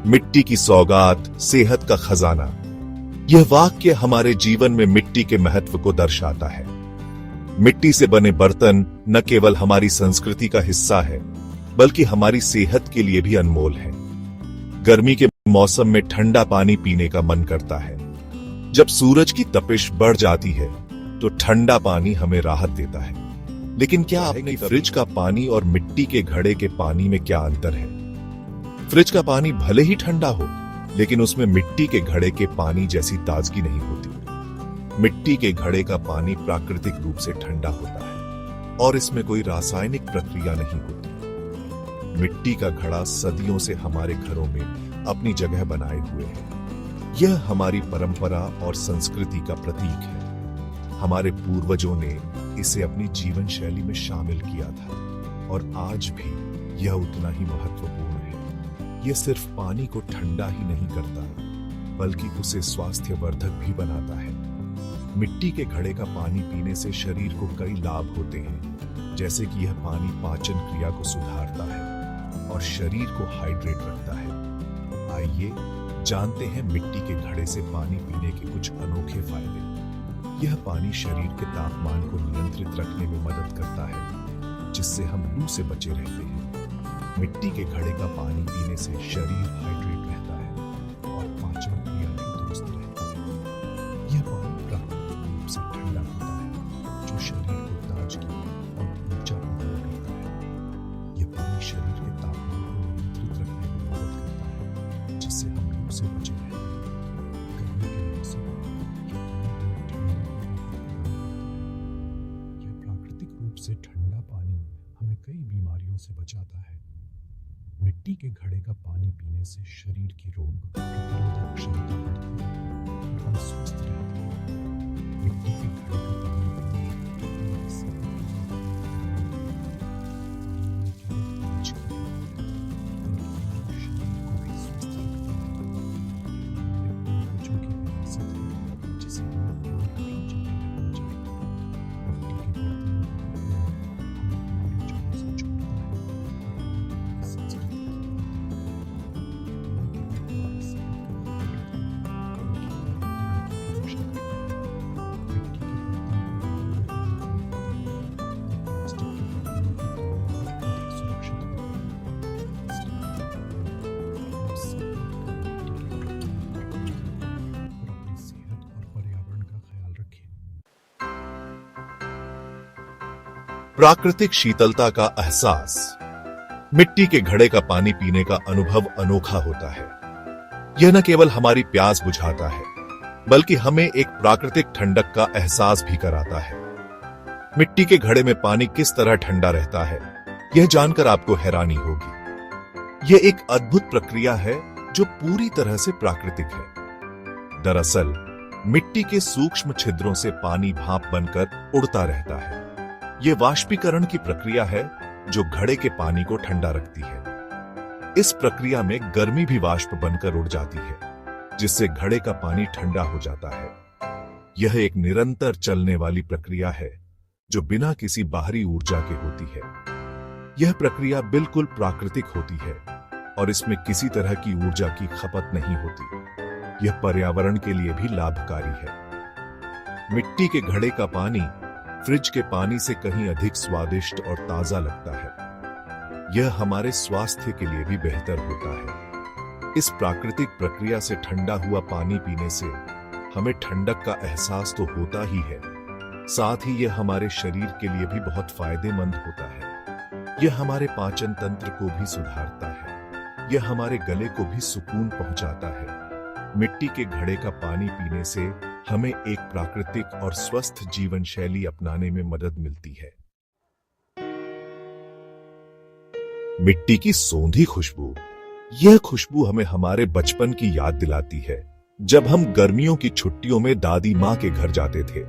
मिट्टी की सौगात, सेहत का खजाना। यह वाक्य हमारे जीवन में मिट्टी के महत्व को दर्शाता है। मिट्टी से बने बर्तन न केवल हमारी संस्कृति का हिस्सा है, बल्कि हमारी सेहत के लिए भी अनमोल है। गर्मी के मौसम में ठंडा पानी पीने का मन करता है। जब सूरज की तपिश बढ़ जाती है, तो ठंडा पानी हमें राहत देता है। लेकिन क्या आपने फ्रिज का पानी और मिट्टी के घड़े के पानी में क्या अंतर है? फ्रिज का पानी भले ही ठंडा हो, लेकिन उसमें मिट्टी के घड़े के पानी जैसी ताजगी नहीं होती। मिट्टी के घड़े का पानी प्राकृतिक रूप से ठंडा होता है और इसमें कोई रासायनिक प्रक्रिया नहीं होती। मिट्टी का घड़ा सदियों से हमारे घरों में अपनी जगह बनाए हुए है। यह हमारी परंपरा और संस्कृति का प्रतीक है। हमारे पूर्वजों ने इसे अपनी जीवन शैली में शामिल किया था और आज भी यह उतना ही महत्वपूर्ण है। यह सिर्फ पानी को ठंडा ही नहीं करता, बल्कि उसे स्वास्थ्यवर्धक भी बनाता है। मिट्टी के घड़े का पानी पीने से शरीर को कई लाभ होते हैं, जैसे कि यह पानी पाचन क्रिया को सुधारता है और शरीर को हाइड्रेट रखता है। आइए जानते हैं मिट्टी के घड़े से पानी पीने के कुछ अनोखे फायदे। यह पानी शरीर के तापमान को नियंत्रित रखने में मदद करता है, जिससे हम लू से बचे रहते हैं। मिट्टी के घड़े का पानी पीने से शरीर हाइड्रेट रहता है और पाचन क्रिया भी दुरुस्त रहती है। यह पानी प्राकृतिक रूप से ठंडा होता है, जो शरीर को ताजगी और ऊर्जा प्रदान करता है। यह पानी शरीर के तापमान को नियंत्रित रखने में मदद करता है, जिससे हम लू से बचे रहते हैं। गर्मी के मौसम में यह प्राकृतिक रूप से ठंडा पानी हमें कई बीमारियों से बचाता है। मिट्टी के घड़े का पानी पीने से शरीर की रोग प्रतिरोधक क्षमता बढ़ती है और हम स्वस्थ रहते हैं। मिट्टी के घड़े का पानी पीने से शरीर को भी स्वस्थ रखता है। पूर्वजों की विरासत है, जिसे हमें आज भी जारी रखना चाहिए। मिट्टी के बर्तनों का उपयोग हमें हमारी जड़ों से जोड़ता है। प्राकृतिक शीतलता का एहसास। मिट्टी के घड़े का पानी पीने का अनुभव अनोखा होता है। यह न केवल हमारी प्यास बुझाता है, बल्कि हमें एक प्राकृतिक ठंडक का एहसास भी कराता है। मिट्टी के घड़े में पानी किस तरह ठंडा रहता है, यह जानकर आपको हैरानी होगी। यह एक अद्भुत प्रक्रिया है जो पूरी तरह से प्राकृतिक है। दरअसल मिट्टी के सूक्ष्म छिद्रों से पानी भाप बनकर उड़ता रहता है। यह वाष्पीकरण की प्रक्रिया है जो घड़े के पानी को ठंडा रखती है। इस प्रक्रिया में गर्मी भी वाष्प बनकर उड़ जाती है, जिससे घड़े का पानी ठंडा हो जाता है। यह एक निरंतर चलने वाली प्रक्रिया है जो बिना किसी बाहरी ऊर्जा के होती है। यह प्रक्रिया बिल्कुल प्राकृतिक होती है और इसमें किसी तरह की ऊर्जा की खपत नहीं होती। यह पर्यावरण के लिए भी लाभकारी है। मिट्टी के घड़े का पानी फ्रिज के पानी से कहीं अधिक स्वादिष्ट और ताजा लगता है। यह हमारे स्वास्थ्य के लिए भी बेहतर होता है। इस प्राकृतिक प्रक्रिया से ठंडा हुआ पानी पीने से हमें ठंडक का एहसास तो होता ही है, साथ ही यह हमारे शरीर के लिए भी बहुत फायदेमंद होता है। यह हमारे पाचन तंत्र को भी सुधारता है। यह हमारे गले को भी सुकून पहुंचाता है। मिट्टी के घड़े का पानी पीने से हमें एक प्राकृतिक और स्वस्थ जीवन शैली अपनाने में मदद मिलती है। मिट्टी की सौंधी खुशबू। यह खुशबू हमें हमारे बचपन की याद दिलाती है, जब हम गर्मियों की छुट्टियों में दादी माँ के घर जाते थे।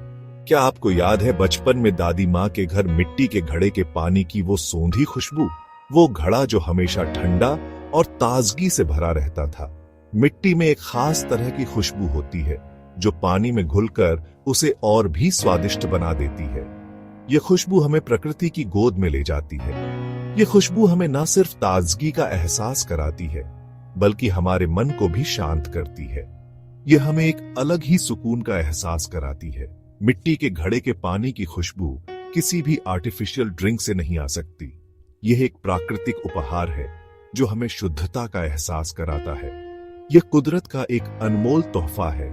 क्या आपको याद है बचपन में दादी माँ के घर मिट्टी के घड़े के पानी की वो सौंधी खुशबू? वो घड़ा जो हमेशा ठंडा और ताजगी से भरा रहता था। मिट्टी में एक खास तरह की खुशबू होती है जो पानी में घुलकर उसे और भी स्वादिष्ट बना देती है। यह खुशबू हमें प्रकृति की गोद में ले जाती है। यह खुशबू हमें न सिर्फ ताजगी का एहसास कराती है, बल्कि हमारे मन को भी शांत करती है। यह हमें एक अलग ही सुकून का एहसास कराती है। मिट्टी के घड़े के पानी की खुशबू किसी भी आर्टिफिशियल ड्रिंक से नहीं आ सकती। यह एक प्राकृतिक उपहार है जो हमें शुद्धता का एहसास कराता है। यह कुदरत का एक अनमोल तोहफा है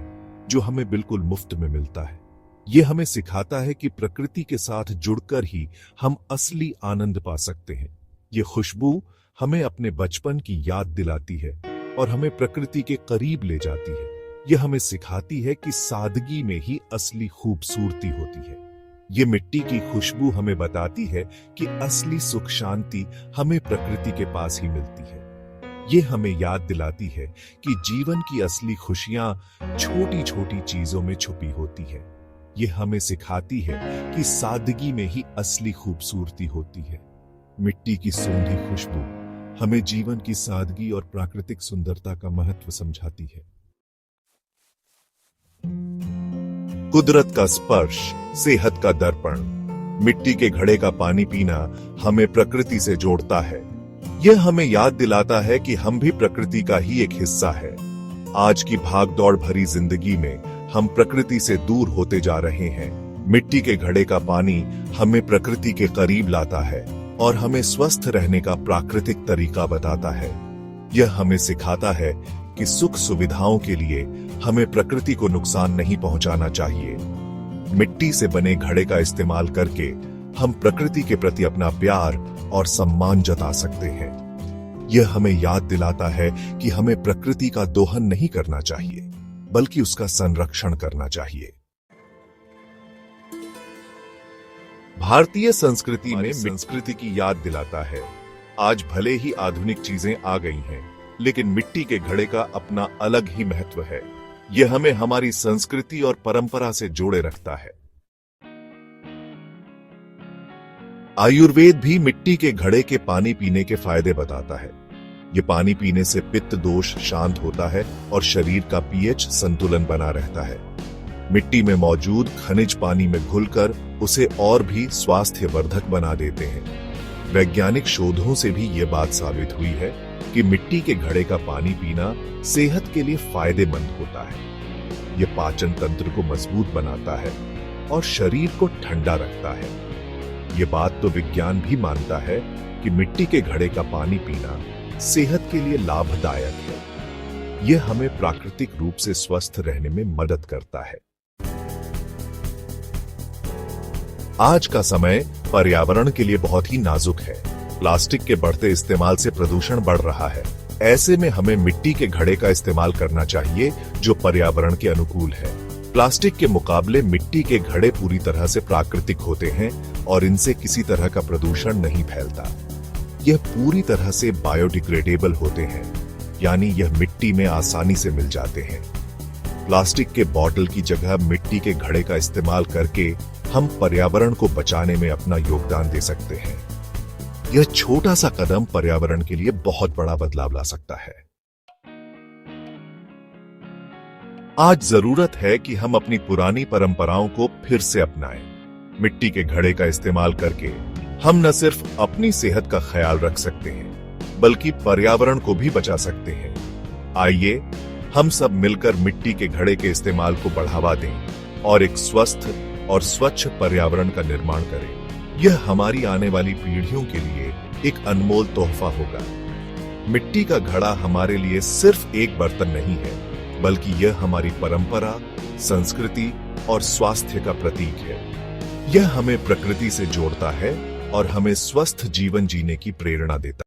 जो हमें बिल्कुल मुफ्त में मिलता है। यह हमें सिखाता है कि प्रकृति के साथ जुड़कर ही हम असली आनंद पा सकते हैं। यह खुशबू हमें अपने बचपन की याद दिलाती है और हमें प्रकृति के करीब ले जाती है। यह हमें सिखाती है कि सादगी में ही असली खूबसूरती होती है। ये मिट्टी की खुशबू हमें बताती है कि असली सुख शांति हमें प्रकृति के पास ही मिलती है। ये हमें याद दिलाती है कि जीवन की असली खुशियां छोटी छोटी चीजों में छुपी होती है। ये हमें सिखाती है कि सादगी में ही असली खूबसूरती होती है। मिट्टी की सूंधी खुशबू हमें जीवन की सादगी और प्राकृतिक सुंदरता का महत्व समझाती है। कुदरत का स्पर्श, सेहत का दर्पण। मिट्टी के घड़े का पानी पीना हमें प्रकृति से जोड़ता है। यह हमें याद दिलाता है कि हम भी प्रकृति का ही एक हिस्सा है। आज की भागदौड़ भरी जिंदगी में हम प्रकृति से दूर होते जा रहे हैं। मिट्टी के घड़े का पानी हमें प्रकृति के करीब लाता है और हमें स्वस्थ रहने का प्राकृतिक तरीका बताता है। यह हमें सिखाता है कि सुख सुविधाओं के लिए हमें प्रकृति को नुकसान नहीं पहुंचाना चाहिए। मिट्टी से बने घड़े का इस्तेमाल करके हम प्रकृति के प्रति अपना प्यार और सम्मान जता सकते हैं। यह हमें याद दिलाता है कि हमें प्रकृति का दोहन नहीं करना चाहिए, बल्कि उसका संरक्षण करना चाहिए। भारतीय संस्कृति में संस्कृति की याद दिलाता है। आज भले ही आधुनिक चीजें आ गई हैं, लेकिन मिट्टी के घड़े का अपना अलग ही महत्व है। यह हमें हमारी संस्कृति और परंपरा से जोड़े रखता है। आयुर्वेद भी मिट्टी के घड़े के पानी पीने के फायदे बताता है। यह पानी पीने से पित्त दोष शांत होता है और शरीर का पीएच संतुलन बना रहता है। मिट्टी में मौजूद खनिज पानी में घुलकर उसे और भी स्वास्थ्यवर्धक बना देते हैं। वैज्ञानिक शोधों से भी यह बात साबित हुई है कि मिट्टी के घड़े का पानी पीना सेहत के लिए फायदेमंद होता है। यह पाचन तंत्र को मजबूत बनाता है और शरीर को ठंडा रखता है। यह बात तो विज्ञान भी मानता है कि मिट्टी के घड़े का पानी पीना सेहत के लिए लाभदायक है। यह हमें प्राकृतिक रूप से स्वस्थ रहने में मदद करता है। आज का समय पर्यावरण के लिए बहुत ही नाजुक है। प्लास्टिक के बढ़ते इस्तेमाल से प्रदूषण बढ़ रहा है। ऐसे में हमें मिट्टी के घड़े का इस्तेमाल करना चाहिए जो पर्यावरण के अनुकूल है। प्लास्टिक के मुकाबले मिट्टी के घड़े पूरी तरह से प्राकृतिक होते हैं और इनसे किसी तरह का प्रदूषण नहीं फैलता। यह पूरी तरह से बायोडिग्रेडेबल होते हैं, यानी यह मिट्टी में आसानी से मिल जाते हैं। प्लास्टिक के बॉटल की जगह मिट्टी के घड़े का इस्तेमाल करके हम पर्यावरण को बचाने में अपना योगदान दे सकते हैं। यह छोटा सा कदम पर्यावरण के लिए बहुत बड़ा बदलाव ला सकता है। आज जरूरत है कि हम अपनी पुरानी परंपराओं को फिर से अपनाएं। मिट्टी के घड़े का इस्तेमाल करके हम न सिर्फ अपनी सेहत का ख्याल रख सकते हैं, बल्कि पर्यावरण को भी बचा सकते हैं। आइए हम सब मिलकर मिट्टी के घड़े के इस्तेमाल को बढ़ावा दें और एक स्वस्थ और स्वच्छ पर्यावरण का निर्माण करें। यह हमारी आने वाली पीढ़ियों के लिए एक अनमोल तोहफा होगा। मिट्टी का घड़ा हमारे लिए सिर्फ एक बर्तन नहीं है, बल्कि यह हमारी परंपरा, संस्कृति और स्वास्थ्य का प्रतीक है। यह हमें प्रकृति से जोड़ता है और हमें स्वस्थ जीवन जीने की प्रेरणा देता है।